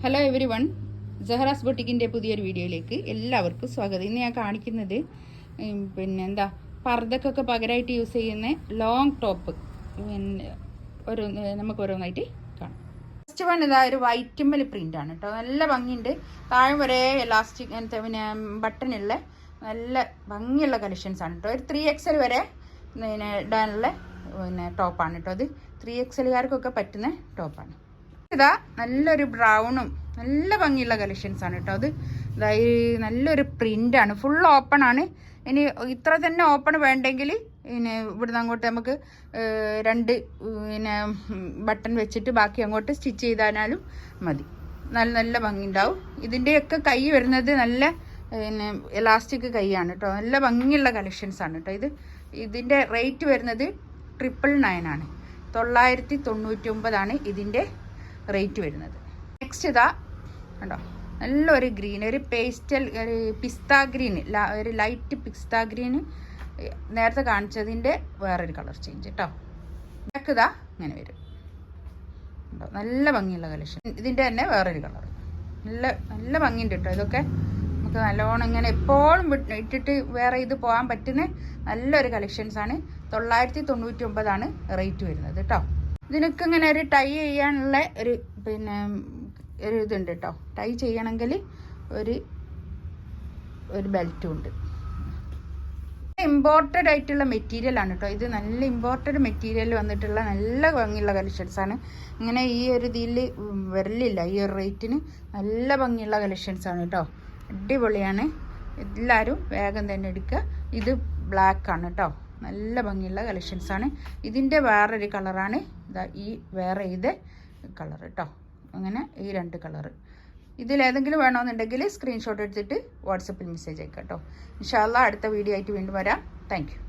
Hello every one, സഹറാസ് ബൊട്ടിക്കിൻ്റെ പുതിയൊരു വീഡിയോയിലേക്ക് എല്ലാവർക്കും സ്വാഗതം. ഇന്ന് ഞാൻ കാണിക്കുന്നത് എന്താ പർദ്ദക്കൊക്കെ പകരമായിട്ട് യൂസ് ചെയ്യുന്ന ലോങ് ടോപ്പ്. നമുക്ക് ഓരോന്നായിട്ട് കാണാം. ഫസ്റ്റ് വൺ ഇതാ ഒരു വൈറ്റുമ്മൽ പ്രിൻ്റാണ് കേട്ടോ. നല്ല ഭംഗിയുണ്ട്. താഴെ വരെ എലാസ്റ്റിക് ബട്ടണുള്ള നല്ല ഭംഗിയുള്ള കളക്ഷൻസാണ് കേട്ടോ. ഒരു 3XL വരെ ഇടാനുള്ള ടോപ്പാണ് കേട്ടോ. അത് 3XLകാർക്കൊക്കെ പറ്റുന്ന ടോപ്പാണ്. ഇതാ നല്ലൊരു ബ്രൗണും നല്ല ഭംഗിയുള്ള കളക്ഷൻസ് ആണ് കേട്ടോ. അത് നല്ലൊരു പ്രിൻ്റാണ്, ഫുൾ ഓപ്പൺ ആണ്. ഇനി ഇത്ര തന്നെ ഓപ്പൺ വേണ്ടെങ്കിൽ ഇവിടുന്ന് അങ്ങോട്ട് നമുക്ക് രണ്ട് ബട്ടൺ വെച്ചിട്ട് ബാക്കി അങ്ങോട്ട് സ്റ്റിച്ച് ചെയ്താലും മതി. നല്ല നല്ല ഭംഗി ഉണ്ടാവും. ഇതിൻ്റെയൊക്കെ കൈ വരുന്നത് നല്ല എലാസ്റ്റിക് കൈയാണ് കേട്ടോ. നല്ല ഭംഗിയുള്ള കളക്ഷൻസ് ആണ് കേട്ടോ. ഇതിൻ്റെ റേറ്റ് വരുന്നത് 999 ആണ്. 999 ഇതിൻ്റെ റേറ്റ് വരുന്നത്. നെക്സ്റ്റ് ഇതാ കണ്ടോ, നല്ലൊരു ഗ്രീൻ, ഒരു പേസ്റ്റൽ, ഒരു പിസ്ത ഗ്രീൻ, ഒരു ലൈറ്റ് പിസ്ത ഗ്രീൻ. നേരത്തെ കാണിച്ചതിൻ്റെ വേറൊരു കളർ ചേഞ്ച് കേട്ടോ. ഇതൊക്കെ ഇതാ ഇങ്ങനെ വരും കേട്ടോ. നല്ല ഭംഗിയുള്ള കളക്ഷൻ. ഇതിൻ്റെ തന്നെ വേറൊരു കളർ. നല്ല നല്ല ഭംഗിയുണ്ട് കേട്ടോ. ഇതൊക്കെ നമുക്ക് നല്ലോണം ഇങ്ങനെ എപ്പോഴും ഇട്ടിട്ട് വേറെ ഇത് പോകാൻ പറ്റുന്ന നല്ലൊരു കളക്ഷൻസാണ്. 999 റേറ്റ് വരുന്നത് കേട്ടോ. ഇതിനൊക്കെ ഇങ്ങനെ ഒരു ടൈ ചെയ്യാനുള്ള ഒരു ഒരു ഇതുണ്ട് കേട്ടോ. ടൈ ചെയ്യണമെങ്കിൽ ഒരു ബെൽറ്റും ഉണ്ട്. ഇമ്പോർട്ടഡ് ആയിട്ടുള്ള മെറ്റീരിയലാണ് കേട്ടോ. ഇത് നല്ല ഇമ്പോർട്ടഡ് മെറ്റീരിയൽ വന്നിട്ടുള്ള നല്ല ഭംഗിയുള്ള കളക്ഷൻസാണ്. ഇങ്ങനെ ഈ ഒരു ഇതിൽ വരലില്ല. ഈ ഒരു റേറ്റിന് നല്ല ഭംഗിയുള്ള കളക്ഷൻസാണ് കേട്ടോ. അടിപൊളിയാണ്. എല്ലാവരും വേഗം തന്നെ എടുക്കുക. ഇത് ബ്ലാക്കാണ് കേട്ടോ. നല്ല ഭംഗിയുള്ള കളക്ഷൻസാണ്. ഇതിൻ്റെ വേറൊരു കളറാണ് ഈ വേറെ ഇത് കളർ കേട്ടോ. അങ്ങനെ ഈ രണ്ട് കളറ്. ഇതിലേതെങ്കിലും വേണമെന്നുണ്ടെങ്കിൽ സ്ക്രീൻഷോട്ട് എടുത്തിട്ട് വാട്സപ്പിൽ മെസ്സേജ് അയക്കാം കേട്ടോ. ഇൻഷാ അല്ലാഹ് അടുത്ത വീഡിയോ ആയിട്ട് വീണ്ടും വരാം. Thank you.